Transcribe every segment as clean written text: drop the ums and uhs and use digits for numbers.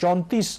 34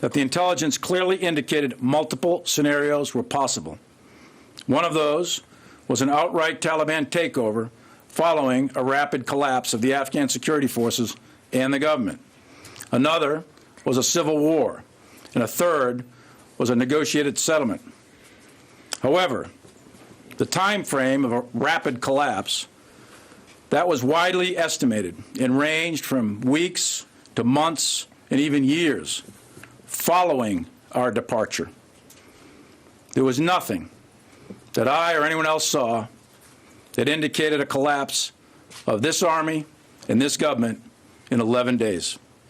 That the intelligence clearly indicated multiple scenarios were possible. One of those was an outright Taliban takeover following a rapid collapse of the Afghan security forces and the government. Another was a civil war, and a third was a negotiated settlement. However, the time frame of a rapid collapse that was widely estimated and ranged from weeks to months and even years following our departure. There was nothing that I or anyone else saw that indicated a collapse of this army and this government in 11 days.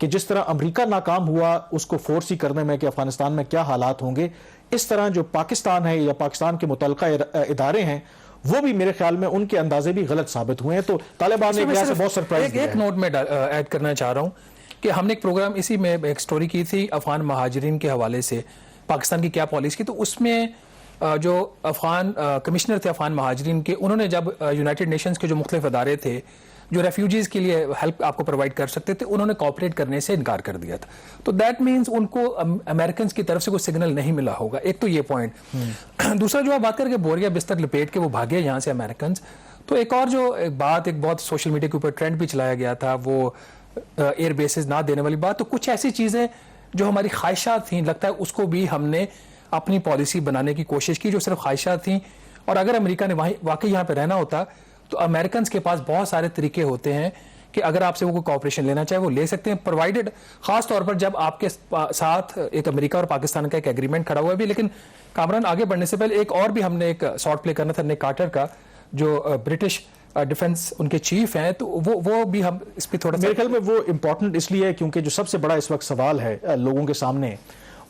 کہ جس طرح امریکہ ناکام ہوا اس کو force ہی کرنے میں کہ افغانستان میں کیا حالات ہوں گے، اس طرح جو پاکستان ہے یا پاکستان کے متعلقہ ادارے ہیں وہ بھی میرے خیال میں ان کے اندازے بھی غلط ثابت ہوئے ہیں. تو طالبان نے ایک بہت سرپرائز دیا ہے. ایک نوٹ میں ایڈ کرنا چاہ رہا ہوں کہ ہم نے ایک پروگرام اسی میں ایک سٹوری کی تھی افغان مہاجرین کے حوالے سے پاکستان کی کیا پالیسی کی. تو اس میں جو افغان کمشنر تھے افغان مہاجرین کے، انہوں نے جب یونائٹڈ نیشنز کے جو مختلف ادارے تھے جو ریفیوجیز کے لیے ہیلپ آپ کو پرووائڈ کر سکتے تھے، انہوں نے کوآپریٹ کرنے سے انکار کر دیا تھا. تو دیٹ مینس ان کو امریکنز کی طرف سے کوئی سگنل نہیں ملا ہوگا. ایک تو یہ پوائنٹ. دوسرا جو آپ بات کر کے بوریا بستر لپیٹ کے وہ بھاگے یہاں سے امریکنز، تو ایک اور جو بات ایک بہت سوشل میڈیا کے اوپر ٹرینڈ بھی چلایا گیا تھا وہ ایئر بیسز نہ دینے والی بات. تو کچھ ایسی چیزیں جو ہماری خواہشات تھیں، لگتا ہے اس کو بھی ہم نے اپنی پالیسی بنانے کی کوشش کی جو صرف خواہشات تھیں. اور اگر امریکہ نے واقعی یہاں پہ رہنا ہوتا تو امریکنز کے پاس بہت سارے طریقے ہوتے ہیں کہ اگر آپ سے وہ کوئی کوآپریشن لینا چاہے وہ لے سکتے ہیں، پرووائڈڈ خاص طور پر جب آپ کے ساتھ ایک امریکہ اور پاکستان کا ایک ایگریمنٹ کھڑا ہوا ہے بھی. لیکن کامران آگے بڑھنے سے پہلے ایک اور بھی ہم نے ایک شارٹ پلے کرنا تھا نک کارٹر کا جو برٹش ڈیفنس ان کے چیف ہیں، تو وہ بھی ہم اس پہ تھوڑا میرے خیال میں وہ امپورٹنٹ اس لیے ہے کیونکہ جو سب سے بڑا اس وقت سوال ہے لوگوں کے سامنے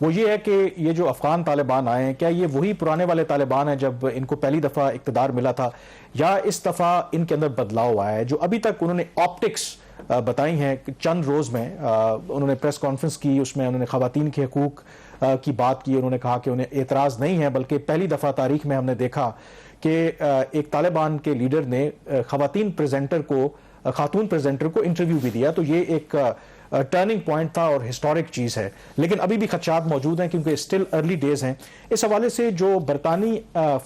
وہ یہ ہے کہ یہ جو افغان طالبان آئے ہیں کیا یہ وہی پرانے والے طالبان ہیں جب ان کو پہلی دفعہ اقتدار ملا تھا، یا اس دفعہ ان کے اندر بدلاؤ آیا ہے. جو ابھی تک انہوں نے آپٹکس بتائی ہیں چند روز میں، انہوں نے پریس کانفرنس کی، اس میں انہوں نے خواتین کے حقوق کی بات کی. انہوں نے کہا کہ انہیں اعتراض نہیں ہے، بلکہ پہلی دفعہ تاریخ میں ہم نے دیکھا کہ ایک طالبان کے لیڈر نے خاتون پریزنٹر کو انٹرویو بھی دیا. تو یہ ایک ٹرننگ پوائنٹ تھا اور ہسٹورک چیز ہے. لیکن ابھی بھی خدشات موجود ہیں کیونکہ اسٹل ارلی ڈیز ہیں. اس حوالے سے جو برطانوی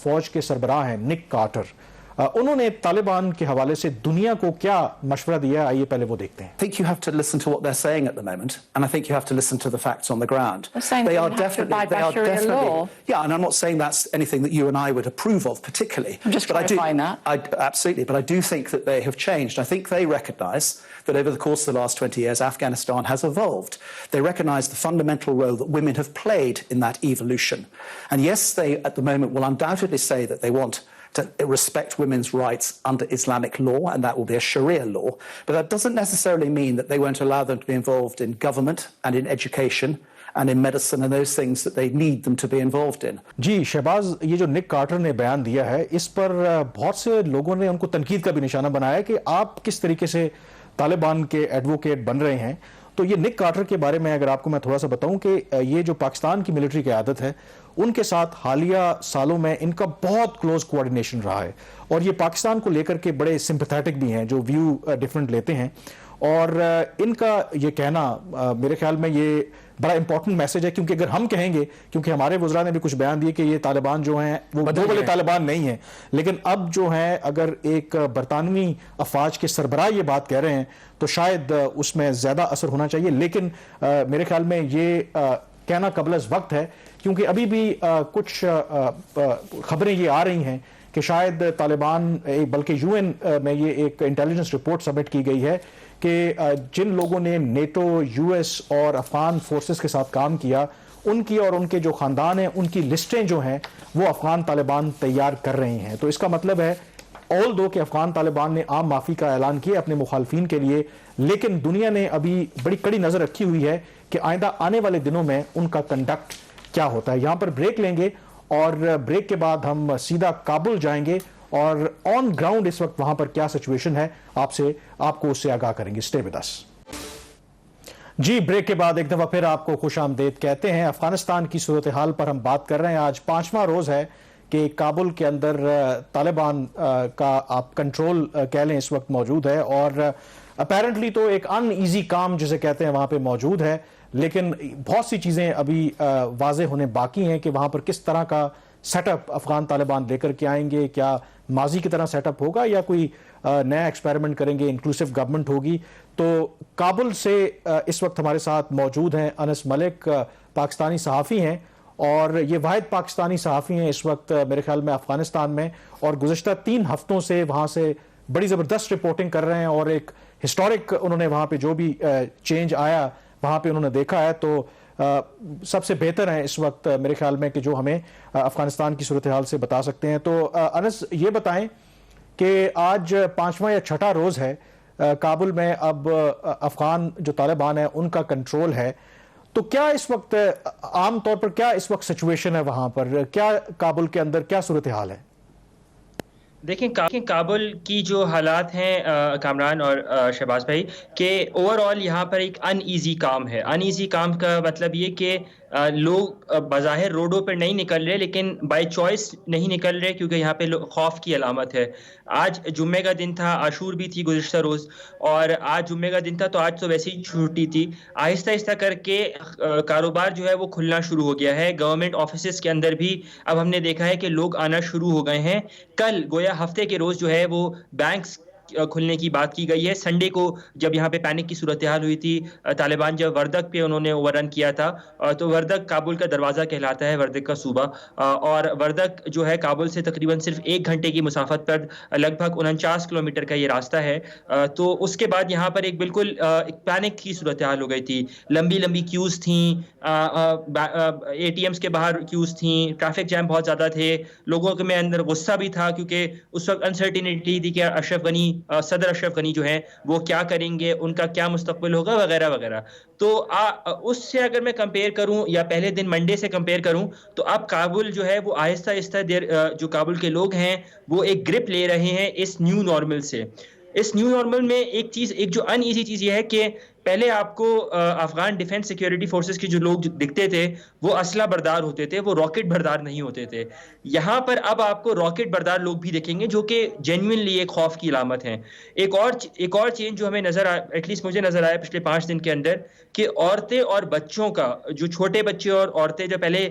فوج کے سربراہ ہیں نک کارٹر، انہوں نے طالبان کے حوالے سے دنیا کو کیا مشورہ دیا ہے، آئیے پہلے وہ دیکھتے ہیں. I think you have to listen to what they're saying at the moment, and I think you have to listen to the facts on the ground. They're saying they have to abide by Sharia law. Yeah, and I'm not saying that's anything that you and I would approve of particularly. I'm just clarifying that. Absolutely, but I do think that they have changed. I think they recognise that over the course of the last 20 years, Afghanistan has evolved. They recognise the fundamental role that women have played in that evolution. And yes, they at the moment will undoubtedly say that they want to respect women's rights under Islamic law, and that will be a Sharia law. But that doesn't necessarily mean that they won't allow them to be involved in government and in education and in medicine and those things that they need them to be involved in. جی شہباز، یہ جو نک Carter نے بیان دیا ہے اس پر بہت سے لوگوں نے ان کو تنقید کا بھی نشانہ بنایا کہ آپ کس طریقے سے طالبان کے ایڈوکیٹ بن رہے ہیں. تو یہ نک کارٹر کے بارے میں اگر آپ کو میں تھوڑا سا بتاؤں کہ یہ جو پاکستان کی ملٹری قیادت ہے ان کے ساتھ حالیہ سالوں میں ان کا بہت کلوز کوارڈینیشن رہا ہے، اور یہ پاکستان کو لے کر کے بڑے سمپیتھیٹک بھی ہیں، جو ویو ڈیفرنٹ لیتے ہیں. اور ان کا یہ کہنا میرے خیال میں یہ بڑا امپورٹنٹ میسج ہے، کیونکہ اگر ہم کہیں گے، کیونکہ ہمارے وزراء نے بھی کچھ بیان دیے کہ یہ طالبان جو ہیں وہ دو والے طالبان نہیں ہیں، لیکن اب جو ہیں اگر ایک برطانوی افواج کے سربراہ یہ بات کہہ رہے ہیں تو شاید اس میں زیادہ اثر ہونا چاہیے. لیکن میرے خیال میں یہ کہنا قبل از وقت ہے، کیونکہ ابھی بھی کچھ خبریں یہ آ رہی ہیں کہ شاید طالبان، بلکہ یو این میں یہ ایک انٹیلیجنس رپورٹ سبمٹ کی گئی ہے کہ جن لوگوں نے نیٹو، یو ایس اور افغان فورسز کے ساتھ کام کیا ان کی اور ان کے جو خاندان ہیں ان کی لسٹیں جو ہیں وہ افغان طالبان تیار کر رہے ہیں. تو اس کا مطلب ہے آل دو کہ افغان طالبان نے عام معافی کا اعلان کیا اپنے مخالفین کے لیے، لیکن دنیا نے ابھی بڑی کڑی نظر رکھی ہوئی ہے کہ آئندہ آنے والے دنوں میں ان کا کنڈکٹ کیا ہوتا ہے. یہاں پر بریک لیں گے اور بریک کے بعد ہم سیدھا کابل جائیں گے اور آن گراؤنڈ اس وقت وہاں پر کیا سچویشن ہے آپ کو اس سے آگاہ کریں گے. Stay with us. جی بریک کے بعد ایک دفعہ پھر آپ کو خوش آمدید کہتے ہیں. افغانستان کی صورتحال پر ہم بات کر رہے ہیں. آج 5واں روز ہے کہ کابل کے اندر طالبان کا آپ کنٹرول کہہ لیں اس وقت موجود ہے، اور اپیرنٹلی تو ایک ان ایزی کام جسے کہتے ہیں وہاں پہ موجود ہے، لیکن بہت سی چیزیں ابھی واضح ہونے باقی ہیں کہ وہاں پر کس طرح کا سیٹ اپ افغان طالبان لے کر کے آئیں گے. کیا ماضی کی طرح سیٹ اپ ہوگا یا کوئی نیا ایکسپیریمنٹ کریں گے، انکلوسیو گورنمنٹ ہوگی. تو کابل سے اس وقت ہمارے ساتھ موجود ہیں انس ملک، پاکستانی صحافی ہیں، اور یہ واحد پاکستانی صحافی ہیں اس وقت میرے خیال میں افغانستان میں، اور گزشتہ 3 ہفتوں سے وہاں سے بڑی زبردست رپورٹنگ کر رہے ہیں، اور ایک ہسٹورک انہوں نے وہاں پہ جو بھی چینج آیا وہاں پہ انہوں نے دیکھا ہے. تو سب سے بہتر ہیں اس وقت میرے خیال میں کہ جو ہمیں افغانستان کی صورتحال سے بتا سکتے ہیں. تو انس یہ بتائیں کہ آج 5واں یا 6واں روز ہے کابل میں اب افغان جو طالبان ہیں ان کا کنٹرول ہے، تو کیا اس وقت عام طور پر کیا اس وقت سچویشن ہے وہاں پر، کیا کابل کے اندر کیا صورتحال ہے؟ دیکھیں کابل کی جو حالات ہیں کامران اور شہباز بھائی، کہ اوور آل یہاں پر ایک ان ایزی کام ہے. ان ایزی کام کا مطلب یہ کہ لوگ بظاہر روڈوں پر نہیں نکل رہے، لیکن بائی چوائس نہیں نکل رہے، کیونکہ یہاں پہ خوف کی علامت ہے. آج جمعے کا دن تھا، عاشور بھی تھی گزشتہ روز، اور آج جمعے کا دن تھا تو آج تو ویسے ہی چھٹی تھی. آہستہ آہستہ کر کے کاروبار جو ہے وہ کھلنا شروع ہو گیا ہے. گورنمنٹ آفیسز کے اندر بھی اب ہم نے دیکھا ہے کہ لوگ آنا شروع ہو گئے ہیں. کل گویا ہفتے کے روز جو ہے وہ بینکس کھلنے کی بات کی گئی ہے. سنڈے کو جب یہاں پہ پینک کی صورتحال ہوئی تھی، طالبان جب وردک پہ انہوں نے اوور رن کیا تھا، تو وردک کابل کا دروازہ کہلاتا ہے، وردک کا صوبہ، اور وردک جو ہے کابل سے تقریباً صرف 1 گھنٹے کی مسافت پر لگ بھگ 49 کلومیٹر کا یہ راستہ ہے. تو اس کے بعد یہاں پر ایک بالکل ایک پینک کی صورتحال ہو گئی تھی. لمبی لمبی کیوز تھیں، اے ٹی ایمز کے باہر کیوز تھیں، ٹریفک جام بہت زیادہ تھے. لوگوں میں اندر غصہ بھی تھا، کیونکہ اس وقت انسرٹینٹی تھی کہ صدر اشرف غنی جو ہیں وہ کیا کریں گے، ان کا کیا مستقبل ہوگا، وغیرہ وغیرہ. تو اس سے اگر میں کمپیئر کروں یا پہلے دن منڈے سے کمپیئر کروں، تو اب کابل جو ہے وہ آہستہ آہستہ جو کابل کے لوگ ہیں وہ ایک گرپ لے رہے ہیں اس نیو نارمل سے. اس نیو نارمل میں ایک جو ان ایزی چیز یہ ہے کہ پہلے آپ کو افغان ڈیفنس سیکیورٹی فورسز کے جو لوگ دکھتے تھے وہ اسلحہ بردار ہوتے تھے، وہ راکٹ بردار نہیں ہوتے تھے. یہاں پر اب آپ کو راکٹ بردار لوگ بھی دیکھیں گے، جو کہ جینوئنلی ایک خوف کی علامت ہیں. ایک اور چینج جو ہمیں ایٹ لیسٹ مجھے نظر آیا پچھلے 5 دن کے اندر، کہ عورتیں اور بچوں کا، جو چھوٹے بچے اور عورتیں جو پہلے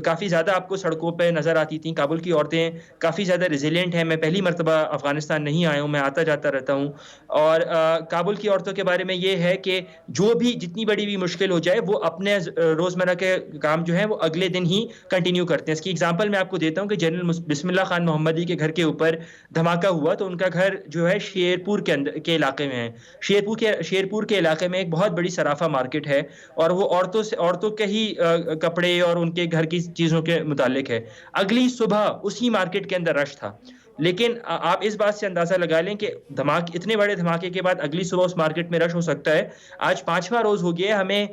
کافی زیادہ آپ کو سڑکوں پہ نظر آتی تھیں، کابل کی عورتیں کافی زیادہ ریزیلینٹ ہیں. میں پہلی مرتبہ افغانستان نہیں آیا ہوں، میں آتا جاتا رہتا ہوں، اور کابل کی عورتوں کے بارے میں یہ ہے کہ جو بھی جتنی بڑی بھی مشکل ہو جائے وہ اپنے روزمرہ کے کام جو ہیں وہ اگلے دن ہی کنٹینیو کرتے ہیں. اس کی ایگزامپل میں آپ کو دیتا ہوں کہ جنرل بسم اللہ خان محمدی کے گھر کے اوپر دھماکہ ہوا تو ان کا گھر جو ہے شیرپور کے علاقے میں ہے. شیرپور کے علاقے میں ایک بہت بڑی صرافہ مارکیٹ ہے، اور وہ عورتوں کے ہی کپڑے اور ان کے گھر کی چیزوں کے متعلق ہے. اگلی صبح اسی مارکیٹ کے اندر رش تھا، لیکن آپ اس بات سے اندازہ لگا لیں کہ اتنے بڑے دھماکے کے بعد اگلی صبح اس مارکیٹ میں رش ہو سکتا ہے. آج 5واں روز ہو گیا، ہمیں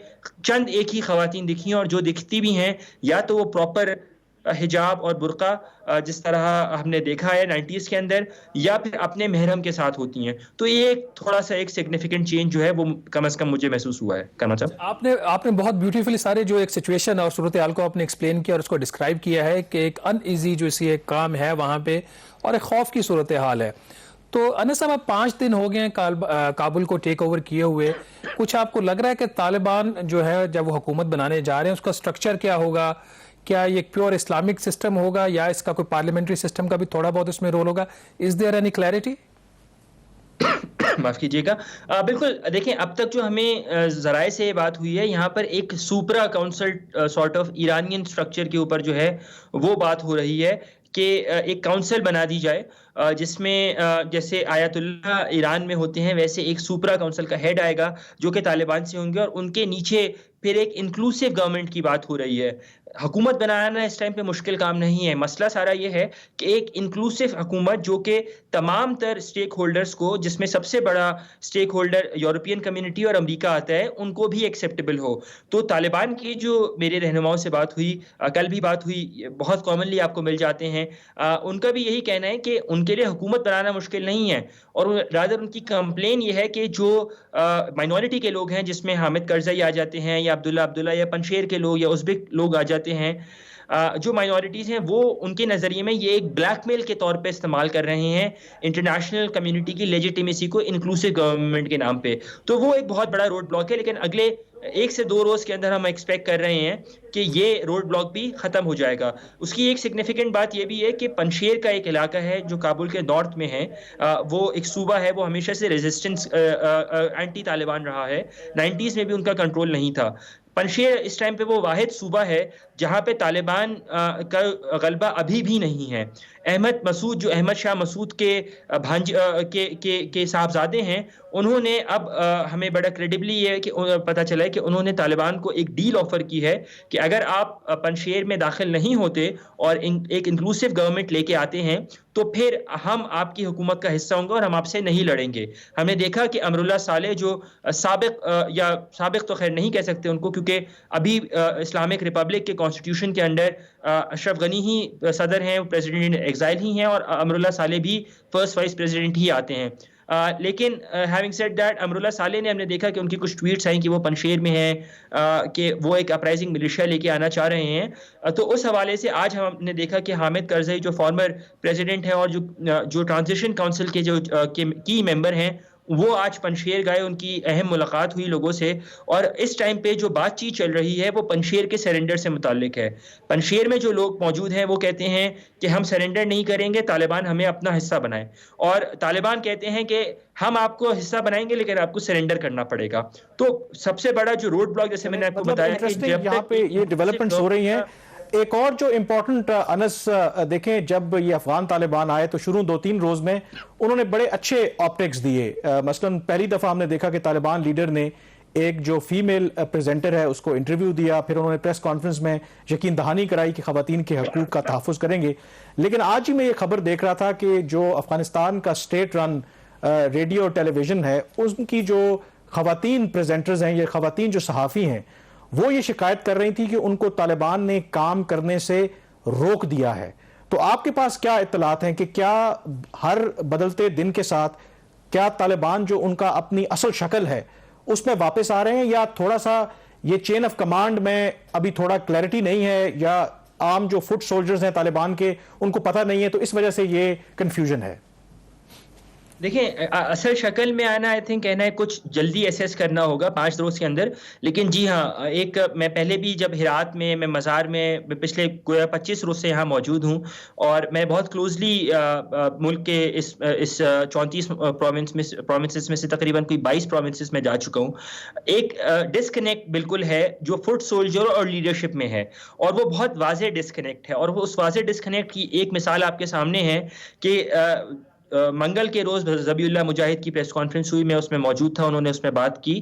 چند ایک ہی خواتین دکھی، اور جو دکھتی بھی ہیں یا تو وہ پراپر حجاب اور برقع جس طرح ہم نے دیکھا ہے 90s کے اندر، یا پھر اپنے محرم کے ساتھ ہوتی ہیں. تو یہ ایک تھوڑا سا ایک سگنیفیکنٹ چینج جو ہے وہ کم از کم مجھے محسوس ہوا ہے. کرنا چاہوں آپ نے بہت بیوٹیفلی سارے جو ایک سچویشن اور صورتحال کو آپ نے ایکسپلین کیا اور اس کو ڈسکرائب کیا ہے کہ ایک ان ایزی جو اسی ایک کام ہے وہاں پہ، اور ایک خوف کی صورتحال ہے. تو انس صاحب، اب 5 دن ہو گئے ہیں کابل کو ٹیک اوور کیے ہوئے. کچھ آپ کو لگ رہا ہے کہ طالبان جو ہے جب وہ حکومت بنانے جا رہے ہیں اس کا سٹرکچر کیا ہوگا؟ کیا یہ ایک پیور اسلامک سسٹم ہوگا یا اس کا کوئی پارلیمنٹری سسٹم کا بھی تھوڑا بہت اس میں رول ہوگا؟ Is there any clarity? معاف کیجیے گا. بالکل، دیکھیں اب تک جو ہمیں ذرائع سے یہ بات ہوئی ہے، یہاں پر ایک supra council sort of Iranian structure کے اوپر جو ہے وہ بات ہو رہی ہے کہ ایک کاؤنسل بنا دی جائے جس میں جیسے آیت اللہ ایران میں ہوتے ہیں ویسے ایک سپرا کاؤنسل کا ہیڈ آئے گا جو کہ طالبان سے ہوں گے، اور ان کے نیچے پھر ایک انکلوسیو گورنمنٹ کی بات ہو رہی ہے. حکومت بنانا اس ٹائم پہ مشکل کام نہیں ہے. مسئلہ سارا یہ ہے کہ ایک انکلوسیو حکومت جو کہ تمام تر سٹیک ہولڈرز کو، جس میں سب سے بڑا سٹیک ہولڈر یورپین کمیونٹی اور امریکہ آتا ہے، ان کو بھی ایکسیپٹیبل ہو. تو طالبان کی جو میرے رہنماؤں سے بات ہوئی، کل بھی بات ہوئی، بہت کامنلی آپ کو مل جاتے ہیں، ان کا بھی یہی کہنا ہے کہ ان کے لیے حکومت بنانا مشکل نہیں ہے، اور رادر ان کی کمپلین یہ ہے کہ جو مائنورٹی کے لوگ ہیں، جس میں حامد کرزئی آ جاتے ہیں یا عبداللہ یا پنشیر کے لوگ یا ازبک لوگ آ جاتے ہیں، جو مائنورٹیز ہیں وہ ان کے نظریے میں یہ ایک بلیک میل کے طور پہ استعمال کر رہے ہیں انٹرنیشنل کمیونٹی کی لیجیٹیمیسی کو انکلوسیو گورنمنٹ کے نام پہ. تو وہ ایک بہت بڑا روڈ بلاک ہے، لیکن اگلے 1 سے 2 روز کے اندر ہم ایکسپیکٹ کر رہے ہیں کہ یہ روڈ بلاک بھی ختم ہو جائے گا. اس کی ایک سگنیفیکنٹ بات یہ بھی ہے کہ پنشیر کا ایک علاقہ ہے جو کابل کے نارتھ میں ہے، وہ ایک صوبہ ہے، وہ ہمیشہ سے ریزسٹنس اینٹی طالبان رہا ہے. 90s میں بھی ان کا کنٹرول نہیں تھا. پنشیر اس ٹائم پہ وہ واحد صوبہ ہے جہاں پہ طالبان کا غلبہ ابھی بھی نہیں ہے. احمد مسعود جو احمد شاہ مسعود کے صاحبزادے ہیں، انہوں نے اب ہمیں بڑا کریڈبلی یہ ہے کہ پتہ چلا ہے کہ انہوں نے طالبان کو ایک ڈیل آفر کی ہے کہ اگر آپ پنشیر میں داخل نہیں ہوتے اور ایک انکلوسیو گورنمنٹ لے کے آتے ہیں تو پھر ہم آپ کی حکومت کا حصہ ہوں گے اور ہم آپ سے نہیں لڑیں گے. ہم نے دیکھا کہ امراللہ صالح جو سابق تو خیر نہیں کہہ سکتے ان کو کیونکہ ابھی اسلامک ریپبلک کے کانسٹیٹیوشن کے انڈر اشرف غنی ہی صدر ہیں, پریزیڈنٹ ایگزائل ہی ہیں, اور امراللہ صالح بھی فرسٹ وائس پریزیڈنٹ ہی آتے ہیں. لیکن ہیونگ سیڈ دیٹ امراللہ صالح نے ہم نے دیکھا کہ ان کی کچھ ٹویٹس آئیں کہ وہ پنشیر میں ہیں, کہ وہ ایک اپرائزنگ ملیشیا لے کے آنا چاہ رہے ہیں. تو اس حوالے سے آج ہم نے دیکھا کہ حامد کرزئی جو فارمر پریزیڈنٹ ہیں اور جو ٹرانزیشن کونسل کے جو کی ممبر ہیں وہ آج پنشیر گئے, ان کی اہم ملاقات ہوئی لوگوں سے, اور اس ٹائم پہ جو بات چیت چل رہی ہے وہ پنشیر کے سرنڈر سے متعلق ہے. پنشیر میں جو لوگ موجود ہیں وہ کہتے ہیں کہ ہم سرنڈر نہیں کریں گے, طالبان ہمیں اپنا حصہ بنائیں, اور طالبان کہتے ہیں کہ ہم آپ کو حصہ بنائیں گے لیکن آپ کو سرنڈر کرنا پڑے گا. تو سب سے بڑا جو روڈ بلاک جیسے میں نے آپ کو بتایا کہ جب یہاں پہ یہ ڈیولپمنٹس ہو رہی ہیں. ایک اور جو امپورٹنٹ انس دیکھیں, جب یہ افغان طالبان آئے تو شروع 2-3 روز میں انہوں نے بڑے اچھے آپٹکس دیے. مثلا پہلی دفعہ ہم نے دیکھا کہ طالبان لیڈر نے ایک جو فیمیل پریزنٹر ہے اس کو انٹرویو دیا, پھر انہوں نے پریس کانفرنس میں یقین دہانی کرائی کہ خواتین کے حقوق کا تحفظ کریں گے. لیکن آج ہی میں یہ خبر دیکھ رہا تھا کہ جو افغانستان کا اسٹیٹ رن ریڈیو اور ٹیلی ویژن ہے ان کی جو خواتین پریزنٹرز ہیں, یہ خواتین جو صحافی ہیں, وہ یہ شکایت کر رہی تھی کہ ان کو طالبان نے کام کرنے سے روک دیا ہے. تو آپ کے پاس کیا اطلاعات ہیں کہ کیا ہر بدلتے دن کے ساتھ کیا طالبان جو ان کا اپنی اصل شکل ہے اس میں واپس آ رہے ہیں, یا تھوڑا سا یہ چین آف کمانڈ میں ابھی تھوڑا کلیئرٹی نہیں ہے, یا عام جو فٹ سولجرز ہیں طالبان کے ان کو پتہ نہیں ہے تو اس وجہ سے یہ کنفیوژن ہے؟ دیکھیں اصل شکل میں آنا آئی تھنک کہنا ہے کچھ جلدی ایسیس کرنا ہوگا 5 روز کے اندر. لیکن جی ہاں, ایک میں پہلے بھی جب ہرات میں مزار میں پچھلے 25 روز سے یہاں موجود ہوں, اور میں بہت کلوزلی ملک کے اس 34 پروونسز میں سے تقریباً کوئی 22 پروونسز میں جا چکا ہوں. ایک ڈسکنیکٹ بالکل ہے جو فٹ سولجر اور لیڈرشپ میں ہے, اور وہ بہت واضح ڈسکنیکٹ ہے, اور وہ اس واضح ڈسکنیکٹ کی ایک مثال آپ کے سامنے ہے کہ منگل کے روز ذبیح اللہ مجاہد کی پریس کانفرنس ہوئی, میں اس میں موجود تھا, انہوں نے اس میں بات کی.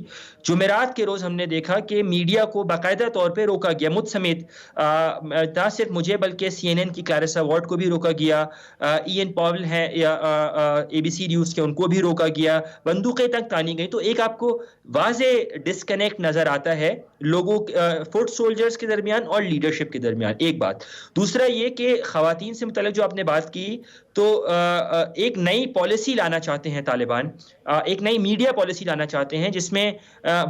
جمعرات کے روز ہم نے دیکھا کہ میڈیا کو باقاعدہ طور پہ روکا گیا, مجھ سمیت, نہ صرف مجھے بلکہ CNN کی کلیرسا وارڈ کو بھی روکا گیا, این پاول ہیں یا ABC نیوز کے ان کو بھی روکا گیا, بندوقیں تک تانی گئی. تو ایک آپ کو واضح ڈسکنیکٹ نظر آتا ہے لوگوں فٹ سولجرز کے درمیان اور لیڈرشپ کے درمیان. ایک بات. دوسرا یہ کہ خواتین سے متعلق جو آپ نے بات کی, تو ایک نئی پالیسی لانا چاہتے ہیں طالبان, ایک نئی میڈیا پالیسی لانا چاہتے ہیں جس میں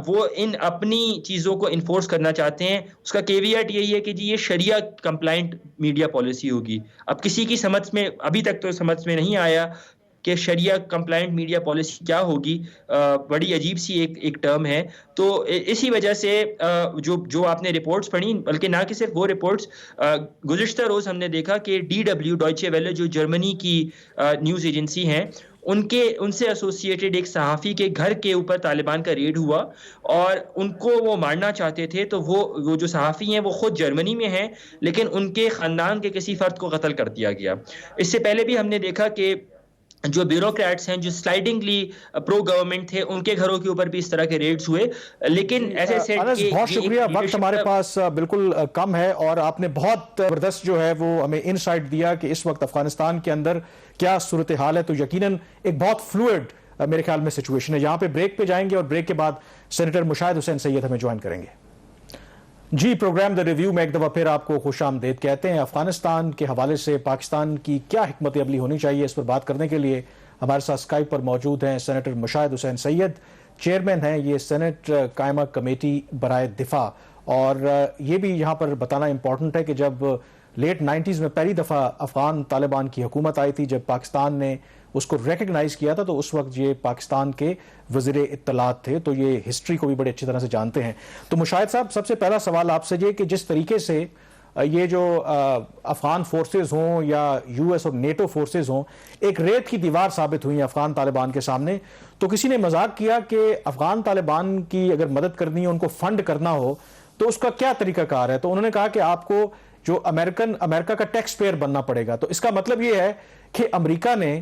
وہ ان اپنی چیزوں کو انفورس کرنا چاہتے ہیں. اس کا کیویٹ یہی ہے کہ جی یہ شریعہ کمپلائنٹ میڈیا پالیسی ہوگی. اب کسی کی سمجھ میں ابھی تک تو سمجھ میں نہیں آیا کہ شریعہ کمپلائنٹ میڈیا پالیسی کیا ہوگی, بڑی عجیب سی ایک ٹرم ہے. تو اسی وجہ سے جو آپ نے رپورٹس پڑھی, بلکہ نہ کہ صرف وہ رپورٹس, گزشتہ روز ہم نے دیکھا کہ DW ڈوائچے ویلے جو جرمنی کی نیوز ایجنسی ہیں, ان سے ایسوسیٹڈ ایک صحافی کے گھر کے اوپر طالبان کا ریڈ ہوا اور ان کو وہ مارنا چاہتے تھے. تو وہ جو صحافی ہیں وہ خود جرمنی میں ہیں, لیکن ان کے خاندان کے کسی فرد کو قتل کر دیا گیا. اس سے پہلے بھی ہم نے دیکھا کہ جو بیوروکریٹس ہیں جو سلائڈنگلی پرو گورنمنٹ تھے, ان کے گھروں کے اوپر بھی اس طرح کے ریڈز ہوئے. لیکن ایسے بہت شکریہ, وقت ہمارے پاس بالکل کم ہے, اور آپ نے بہت زبردست جو ہے وہ ہمیں انسائٹ دیا کہ اس وقت افغانستان کے اندر کیا صورتحال ہے. تو یقیناً ایک بہت فلوئڈ میرے خیال میں سچویشن ہے. یہاں پہ بریک پہ جائیں گے اور بریک کے بعد سینیٹر مشاہد حسین سید ہمیں جوائن کریں گے. جی, پروگرام دا ریویو میں ایک دفعہ پھر آپ کو خوش آمدید کہتے ہیں. افغانستان کے حوالے سے پاکستان کی کیا حکمت عملی ہونی چاہیے, اس پر بات کرنے کے لیے ہمارے ساتھ اسکائپ پر موجود ہیں سینیٹر مشاہد حسین سید, چیئرمین ہیں یہ سینٹ قائمہ کمیٹی برائے دفاع. اور یہ بھی یہاں پر بتانا امپورٹنٹ ہے کہ جب لیٹ 90s میں پہلی دفعہ افغان طالبان کی حکومت آئی تھی, جب پاکستان نے اس کو ریکگنائز کیا تھا, تو اس وقت یہ پاکستان کے وزیر اطلاعات تھے, تو یہ ہسٹری کو بھی بڑے اچھی طرح سے جانتے ہیں. تو مشاہد صاحب, سب سے پہلا سوال آپ سے یہ کہ جس طریقے سے یہ جو افغان فورسز ہوں یا US اور نیٹو فورسز ہوں ایک ریت کی دیوار ثابت ہوئی ہیں افغان طالبان کے سامنے, تو کسی نے مذاق کیا کہ افغان طالبان کی اگر مدد کرنی ہو, ان کو فنڈ کرنا ہو, تو اس کا کیا طریقہ کار ہے. تو انہوں نے کہا کہ آپ کو جو امریکہ کا ٹیکس پیئر بننا پڑے گا. تو اس کا مطلب یہ ہے کہ امریکہ نے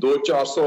200-400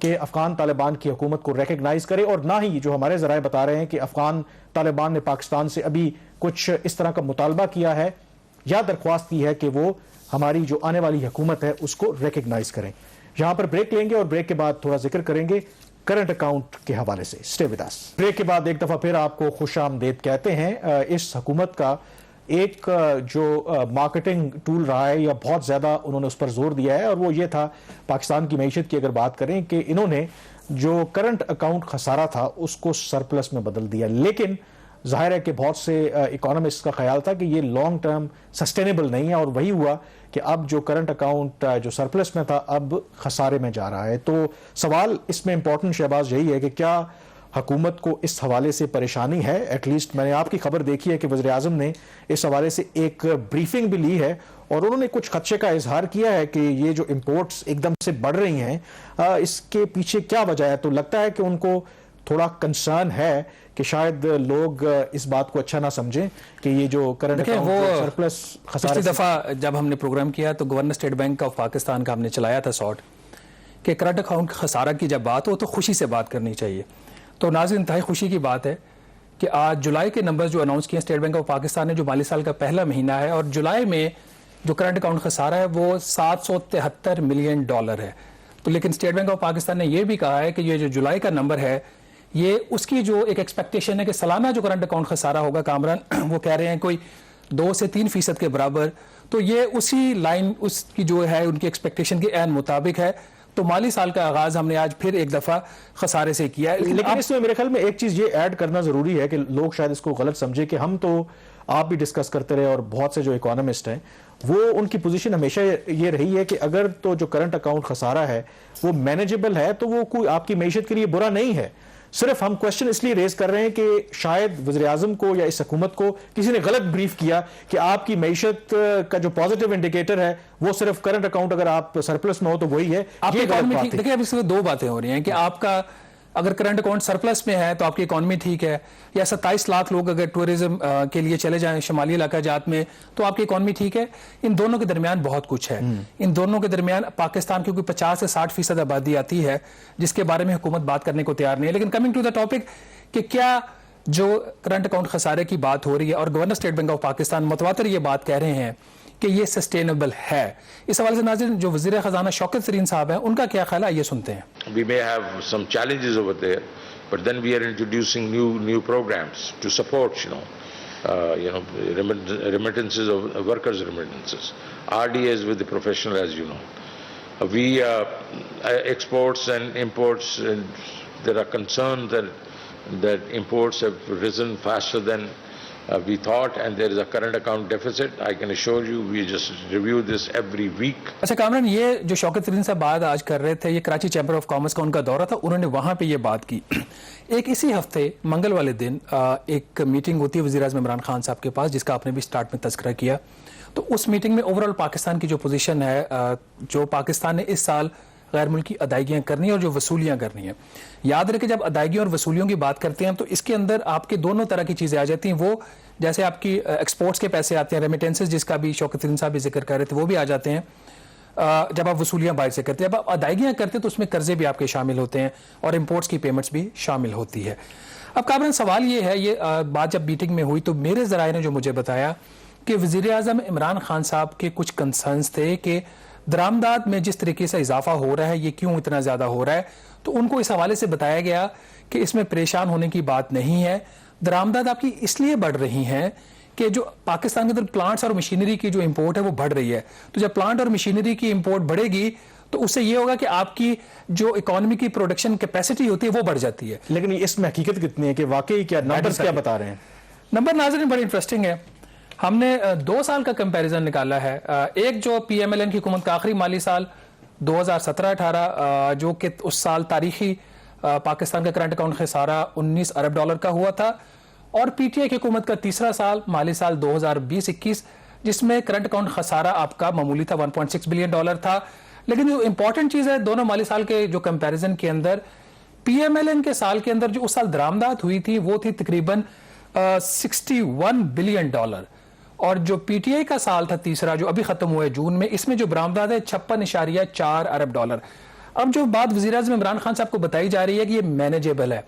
کہ افغان طالبان کی حکومت کو ریکگنائز کرے, اور نہ ہی جو ہمارے ذرائع بتا رہے ہیں کہ افغان طالبان نے پاکستان سے ابھی کچھ اس طرح کا مطالبہ کیا ہے یا درخواست کی ہے کہ وہ ہماری جو آنے والی حکومت ہے اس کو ریکگنائز کریں. یہاں پر بریک لیں گے اور بریک کے بعد تھوڑا ذکر کریں گے کرنٹ اکاؤنٹ کے حوالے سے. Stay with us. بریک کے بعد ایک دفعہ پھر آپ کو خوش آمدید کہتے ہیں. اس حکومت کا ایک جو مارکیٹنگ ٹول رہا ہے یا بہت زیادہ انہوں نے اس پر زور دیا ہے, اور وہ یہ تھا پاکستان کی معیشت کی اگر بات کریں کہ انہوں نے جو کرنٹ اکاؤنٹ خسارہ تھا اس کو سرپلس میں بدل دیا. لیکن ظاہر ہے کہ بہت سے اکانومسٹ کا خیال تھا کہ یہ لانگ ٹرم سسٹینیبل نہیں ہے, اور وہی ہوا کہ اب جو کرنٹ اکاؤنٹ جو سرپلس میں تھا اب خسارے میں جا رہا ہے. تو سوال اس میں امپورٹنٹ شہباز یہی ہے کہ کیا حکومت کو اس حوالے سے پریشانی ہے؟ ایٹ لیسٹ میں نے آپ کی خبر دیکھی ہے کہ وزیر اعظم نے اس حوالے سے ایک بریفنگ بھی لی ہے اور انہوں نے کچھ خدشے کا اظہار کیا ہے کہ یہ جو امپورٹس ایک دم سے بڑھ رہی ہیں اس کے پیچھے کیا وجہ ہے. تو لگتا ہے کہ ان کو تھوڑا کنسرن ہے کہ شاید لوگ اس بات کو اچھا نہ سمجھیں کہ یہ جو کرنٹ اکاؤنٹ سرپلس خسارے. پچھلی دفعہ جب ہم نے پروگرام کیا تو governor state bank of Pakistan کا ہم نے چلایا تھا سارٹ کہ کرنٹ اکاؤنٹ خسارہ کی جب بات ہو تو خوشی سے بات کرنی چاہیے. تو ناظرین انتہائی خوشی کی بات ہے کہ آج جولائی کے نمبر جو اناؤنس کیے اسٹیٹ بینک آف پاکستان نے, جو مالی سال کا پہلا مہینہ ہے, اور جولائی میں جو کرنٹ اکاؤنٹ خسارہ ہے وہ $773 ملین ہے. تو لیکن اسٹیٹ بینک آف پاکستان نے یہ بھی کہا ہے کہ یہ جو جولائی کا نمبر ہے یہ اس کی جو ایک ایکسپیکٹیشن ہے کہ سالانہ جو کرنٹ اکاؤنٹ خسارہ ہوگا کامران وہ کہہ رہے ہیں کوئی 2 سے 3% کے برابر. تو یہ اسی لائن اس کی جو ہے ان کی ایکسپیکٹیشن کے عین مطابق ہے. تو مالی سال کا آغاز ہم نے آج پھر ایک دفعہ خسارے سے کیا ہے. لیکن اس میں میرے خیال میں ایک چیز یہ ایڈ کرنا ضروری ہے کہ لوگ شاید اس کو غلط سمجھے کہ ہم تو آپ بھی ڈسکس کرتے رہے اور بہت سے جو اکانومسٹ ہیں وہ ان کی پوزیشن ہمیشہ یہ رہی ہے کہ اگر تو جو کرنٹ اکاؤنٹ خسارہ ہے وہ مینیجبل ہے تو وہ کوئی آپ کی معیشت کے لیے برا نہیں ہے. صرف ہم کوشچن اس لیے ریز کر رہے ہیں کہ شاید وزیر اعظم کو یا اس حکومت کو کسی نے غلط بریف کیا کہ آپ کی معیشت کا جو پازیٹیو انڈیکیٹر ہے وہ صرف کرنٹ اکاؤنٹ اگر آپ سرپلس میں ہو تو وہی ہے. دیکھیں اب اس میں 2 باتیں ہو رہی ہیں کہ آپ کا اگر کرنٹ اکاؤنٹ سرپلس میں ہے تو آپ کی اکانومی ٹھیک ہے, یا 27 لاکھ لوگ اگر ٹورزم کے لیے چلے جائیں شمالی علاقہ جات میں تو آپ کی اکانومی ٹھیک ہے. ان دونوں کے درمیان بہت کچھ ہے. ان دونوں کے درمیان پاکستان کی کوئی 50 سے 60% آبادی آتی ہے جس کے بارے میں حکومت بات کرنے کو تیار نہیں ہے. لیکن کمنگ ٹو دا ٹاپک کہ کیا جو کرنٹ اکاؤنٹ خسارے کی بات ہو رہی ہے اور governor state bank of Pakistan متواتر یہ بات کہہ رہے ہیں کہ یہ سسٹینیبل ہے, اس حوالے سے ناظرین جو وزیر خزانہ شوکت طرین صاحب ہیں ان کا کیا خیال ہے یہ سنتے ہیں. We may have some challenges over there, but then we are introducing new programs to support, remittances of workers' remittances, RDAs with the professional, as you know. We exports and imports, there are concerns that imports have risen faster than we thought, and there is a current account deficit. I can assure you, we just review this every week. اچھا کامران, یہ جو شوکت طرین صاحب بات آج کر رہے تھے یہ کراچی چیمبر آف کامرس کا ان کا دورہ تھا, انہوں نے وہاں پہ یہ بات کی. ایک اسی ہفتے منگل والے دن ایک میٹنگ ہوتی ہے وزیر اعظم عمران خان صاحب کے پاس, جس کا آپ نے بھی سٹارٹ میں تذکرہ کیا. تو اس میٹنگ میں اوورال پاکستان کی جو پوزیشن ہے, جو پاکستان نے اس سال غیر ملکی ادائیگیاں کرنی ہیں اور جو وصولیاں کرنی ہیں. یاد رکھیں جب ادائیگیوں اور وصولیوں کی بات کرتے ہیں تو اس کے اندر آپ کے دونوں طرح کی چیزیں آ جاتی ہیں. وہ جیسے آپ کی ایکسپورٹس کے پیسے آتے ہیں, ریمیٹنسز جس کا بھی شوکت طرین صاحب بھی ذکر کر رہے تھے, وہ بھی آ جاتے ہیں جب آپ وصولیاں باہر سے کرتے ہیں. جب آپ ادائیگیاں کرتے ہیں تو اس میں قرضے بھی آپ کے شامل ہوتے ہیں اور امپورٹس کی پیمنٹس بھی شامل ہوتی ہے. اب کامران سوال یہ ہے, یہ بات جب میٹنگ میں ہوئی تو میرے ذرائع نے جو مجھے بتایا کہ وزیر اعظم عمران خان صاحب کے کچھ کنسرنز تھے کہ درآمدات میں جس طریقے سے اضافہ ہو رہا ہے یہ کیوں اتنا زیادہ ہو رہا ہے. تو ان کو اس حوالے سے بتایا گیا کہ اس میں پریشان ہونے کی بات نہیں ہے, درآمدات آپ کی اس لیے بڑھ رہی ہیں کہ جو پاکستان کے اندر پلانٹس اور مشینری کی جو امپورٹ ہے وہ بڑھ رہی ہے. تو جب پلانٹ اور مشینری کی امپورٹ بڑھے گی تو اس سے یہ ہوگا کہ آپ کی جو اکانومی کی پروڈکشن کیپیسٹی ہوتی ہے وہ بڑھ جاتی ہے. لیکن اس میں حقیقت کتنی ہے کہ واقعی کیا نمبرز کیا بتا رہے ہیں؟ نمبر ناظرین بڑی انٹرسٹنگ ہے. ہم نے 2 سال کا کمپیریزن نکالا ہے. ایک جو پی ایم ایل این کی حکومت کا آخری مالی سال 2017-18 جو کہ اس سال تاریخی پاکستان کا کرنٹ اکاؤنٹ خسارہ $19 ارب کا ہوا تھا, اور پی ٹی آئی کی حکومت کا تیسرا سال مالی سال 2020-21 جس میں کرنٹ اکاؤنٹ خسارہ آپ کا معمولی تھا $1.6 بلین تھا. لیکن جو امپورٹنٹ چیز ہے دونوں مالی سال کے جو کمپیریزن کے اندر, پی ایم ایل این کے سال کے اندر جو اس سال درآمدات ہوئی تھی وہ تھی تقریباً $61 بلین, اور جو پی ٹی آئی کا سال تھا تیسرا جو ابھی ختم ہوا ہے جون میں, اس میں جو برآمدات ہے $56.4 ارب. اب جو بات وزیر اعظم عمران خان صاحب کو بتائی جا رہی ہے کہ یہ مینیجیبل ہے،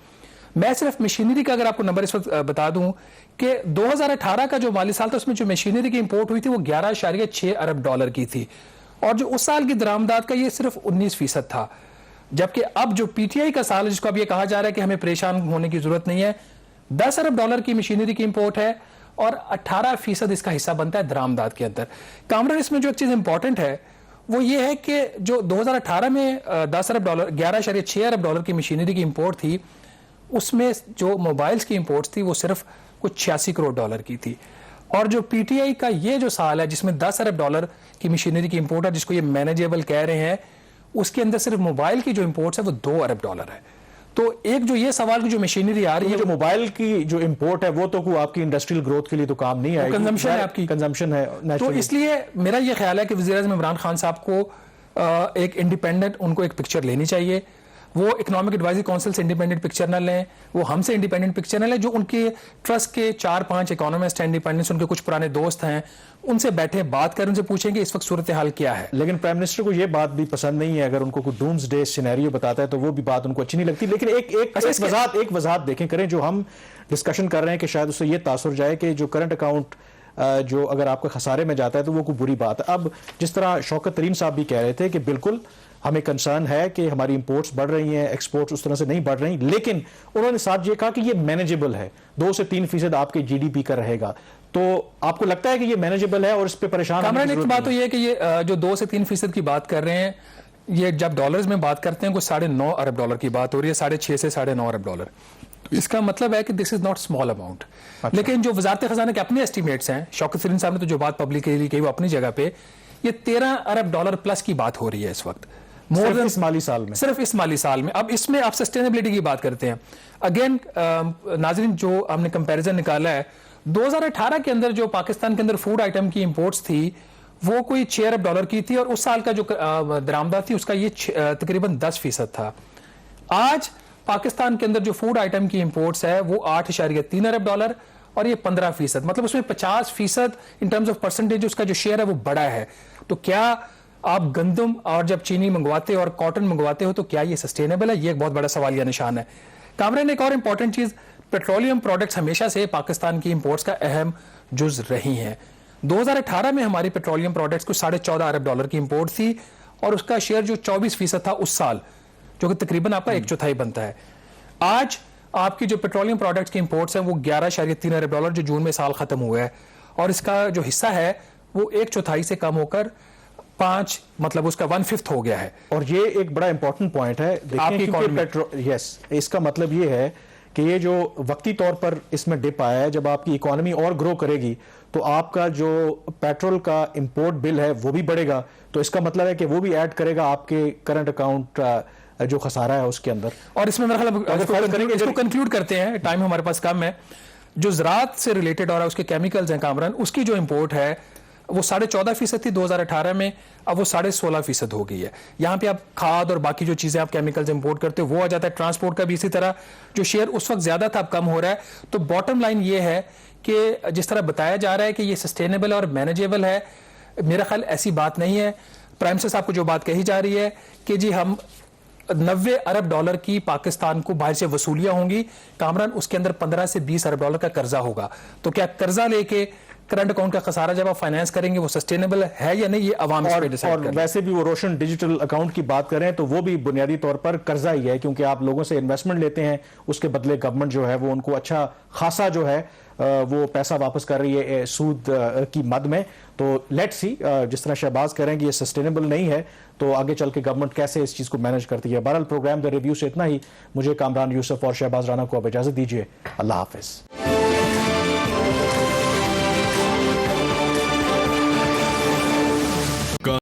میں صرف مشینری کا اگر آپ کو نمبر اس وقت بتا دوں کہ 2018 کا جو مالی سال تھا اس میں جو مشینری کی امپورٹ ہوئی تھی وہ 11.6 ارب ڈالر کی تھی، اور جو اس سال کی درآمدات کا یہ صرف 19% تھا، جبکہ اب جو پی ٹی آئی کا سال ہے جس کو اب یہ کہا جا رہا ہے کہ ہمیں پریشان ہونے کی ضرورت نہیں ہے، 10 ارب ڈالر کی مشینری کی امپورٹ ہے اور 18% اس کا حصہ بنتا ہے درآمدات کے اندر۔ کامران، اس میں جو ایک چیز امپورٹنٹ ہے وہ یہ ہے کہ جو 2018 میں 10 ارب ڈالر 11.6 ارب ڈالر کی مشینری کی امپورٹ تھی، اس میں جو موبائلز کی امپورٹس تھی وہ صرف کچھ 86 کروڑ ڈالر کی تھی، اور جو پی ٹی آئی کا یہ جو سال ہے جس میں 10 ارب ڈالر کی مشینری کی امپورٹ ہے جس کو یہ مینیجیبل کہہ رہے ہیں، اس کے اندر صرف موبائل کی جو امپورٹس ہے وہ 2 ارب ڈالر ہے۔ تو ایک جو یہ سوال کی جو مشینری آ رہی ہے، جو موبائل کی جو امپورٹ ہے وہ تو کوئی آپ کی انڈسٹریل گروتھ کے لیے تو کام نہیں آئے گی، کنزمپشن ہے، آپ کی کنزمپشن ہے، تو اس لیے میرا یہ خیال ہے کہ وزیر اعظم عمران خان صاحب کو ایک انڈیپینڈنٹ ان کو ایک پکچر لینی چاہیے، وہ اکنامک ایڈوائزری کونسل سے انڈیپینڈنٹ پکچر نہ لیں، وہ ہم سے انڈیپینڈنٹ پکچر نہ لیں، جو ان کے ٹرسٹ کے 4-5 اکانومسٹ ہیں انڈیپینڈنٹس، ان کے کچھ پرانے دوست ہیں، ان سے بیٹھے بات کریں، ان سے پوچھیں کہ اس وقت صورتحال کیا ہے۔ لیکن پرائم منسٹر کو یہ بات بھی پسند نہیں ہے، اگر ان کو کوئی ڈومز ڈے سینیریو بتاتا ہے تو وہ بھی بات ان کو اچھی نہیں لگتی، لیکن ایک وضاحت دیکھیں کریں جو ہم ڈسکشن کر رہے ہیں کہ شاید اس سے یہ تاثر جائے کہ جو کرنٹ اکاؤنٹ جو اگر آپ کا خسارے میں جاتا ہے تو وہ کوئی بری بات ہے۔ اب جس طرح شوکت ترین صاحب بھی کہہ رہے تھے کہ بالکل ہمیں کنسرن ہے کہ ہماری امپورٹس بڑھ رہی ہیں، ایکسپورٹس اس طرح سے نہیں بڑھ رہی، لیکن انہوں نے ساتھ یہ کہا کہ یہ مینیجیبل ہے، 2 سے 3% آپ کے جی ڈی پی کا رہے گا۔ تو آپ کو لگتا ہے کہ یہ مینیجیبل ہے اور اس پہ پریشان ہونے کی ایک ضرورت بات تو نہیں؟ یہ ہے کہ یہ جو 2 سے 3% کی بات کر رہے ہیں، یہ جب ڈالرز میں بات کرتے ہیں کوئی 9.5 ارب ڈالر کی بات ہو رہی ہے، 6.5 سے 9.5 ارب ڈالر، اس کا مطلب ہے کہ دس از ناٹ اسمال اماؤنٹ۔ لیکن جو وزارت خزانہ کے اپنے ایسٹیمیٹس ہیں، شوکت ترین صاحب نے تو جو بات پبلکلی کہی وہ اپنی جگہ پہ، یہ 13 ارب ڈالر پلس کی بات ہو رہی ہے اس وقت، صرف اس مالی سال میں، صرف اس مالی سال میں۔ اب اس میں آپ سسٹینیبلٹی کی بات کرتے ہیں، اگین ناظرین جو ہم نے کمپیریزن نکالا ہے، 2018 کے اندر جو پاکستان کے اندر فوڈ آئٹم کی امپورٹس تھی وہ کوئی 6 ارب ڈالر کی تھی، اور اس سال کا جو درآمدات تھی اس کا یہ تقریباً 10% تھا۔ آج پاکستان کے اندر جو فوڈ آئٹم کی امپورٹس ہے وہ 8.3 ارب ڈالر اور یہ 15%، مطلب اس میں 50% ان ٹرمز آف پرسنٹیج اس کا جو شیئر ہے وہ بڑا ہے۔ تو کیا آپ گندم اور جب چینی منگواتے اور کاٹن منگواتے ہو تو کیا یہ سسٹینیبل ہے؟ یہ ایک بہت بڑا سوالیہ نشان ہے۔ کامران، ایک اور امپورٹنٹ چیز، پیٹرولیم پروڈکٹس ہمیشہ سے پاکستان کی امپورٹس کا اہم جز رہی ہیں۔ 2018 میں ہماری پیٹرولیم پروڈکٹس کو 14.5 ارب ڈالر کی امپورٹ تھی اور اس کا شیئر جو 24% تھا اس سال، جو کہ تقریباً آپ کا 1/4 بنتا ہے۔ آج آپ کی جو پیٹرولیم پروڈکٹس کی امپورٹس ہیں وہ 11.3 ارب ڈالر جو جون میں سال ختم ہوا ہے، اور اس کا جو حصہ ہے وہ 1/4 سے کم ہو کر 5، مطلب اس کا 1/5 ہو گیا ہے۔ اور یہ ایک بڑا امپورٹنٹ پوائنٹ ہے، اس کا مطلب یہ ہے کہ یہ جو وقتی طور پر اس میں ڈپ آیا ہے، جب آپ کی اکانومی اور گرو کرے گی تو آپ کا جو پیٹرول کا امپورٹ بل ہے وہ بھی بڑھے گا، تو اس کا مطلب ہے کہ وہ بھی ایڈ کرے گا آپ کے کرنٹ اکاؤنٹ جو خسارہ ہے اس کے اندر۔ اور اس میں میرا خیال اس کو کنکلوڈ کرتے ہیں، ٹائم ہمارے پاس کم ہے۔ جو زراعت سے ریلیٹڈ اور اس کے کیمیکلز ہیں کامران، اس کی جو امپورٹ ہے وہ 14.5% تھی 2018 میں، اب وہ 16.5% ہو گئی ہے۔ یہاں پہ آپ کھاد اور باقی جو چیزیں آپ کیمیکلز امپورٹ کرتے ہو وہ آ جاتا ہے، ٹرانسپورٹ کا بھی اسی طرح جو شیئر اس وقت زیادہ تھا اب کم ہو رہا ہے۔ تو باٹم لائن یہ ہے کہ جس طرح بتایا جا رہا ہے کہ یہ سسٹینیبل اور مینیجیبل ہے، میرا خیال ایسی بات نہیں ہے۔ پرائم منسٹر صاحب کو جو بات کہی جا رہی ہے کہ جی ہم 90 ارب ڈالر کی پاکستان کو باہر سے وصولیاں ہوں گی، کامران اس کے اندر 15 سے 20 ارب ڈالر کا قرضہ ہوگا، تو کیا قرضہ لے کے کرنٹ اکاؤنٹ کا خسارہ جب آپ فائنانس کریں گے وہ سسٹینیبل ہے یا نہیں، یہ عوام اس پہ ڈیسائیڈ کریں۔ اور ویسے بھی وہ روشن ڈیجیٹل اکاؤنٹ کی بات کریں تو وہ بھی بنیادی طور پر قرضہ ہی ہے، کیونکہ آپ لوگوں سے انویسٹمنٹ لیتے ہیں، اس کے بدلے گورنمنٹ جو ہے وہ ان کو اچھا خاصا جو ہے وہ پیسہ واپس کر رہی ہے سود کی مد میں۔ تو لیٹ سی، جس طرح شہباز کہہ رہے ہیں کہ یہ سسٹینیبل نہیں ہے تو آگے چل کے گورنمنٹ کیسے اس چیز کو مینیج کرتی ہے۔ بہرحال پروگرام دا ریویو سے اتنا ہی، مجھے کامران یوسف اور شہباز رانا کو اب اجازت دیجیے، اللہ حافظ۔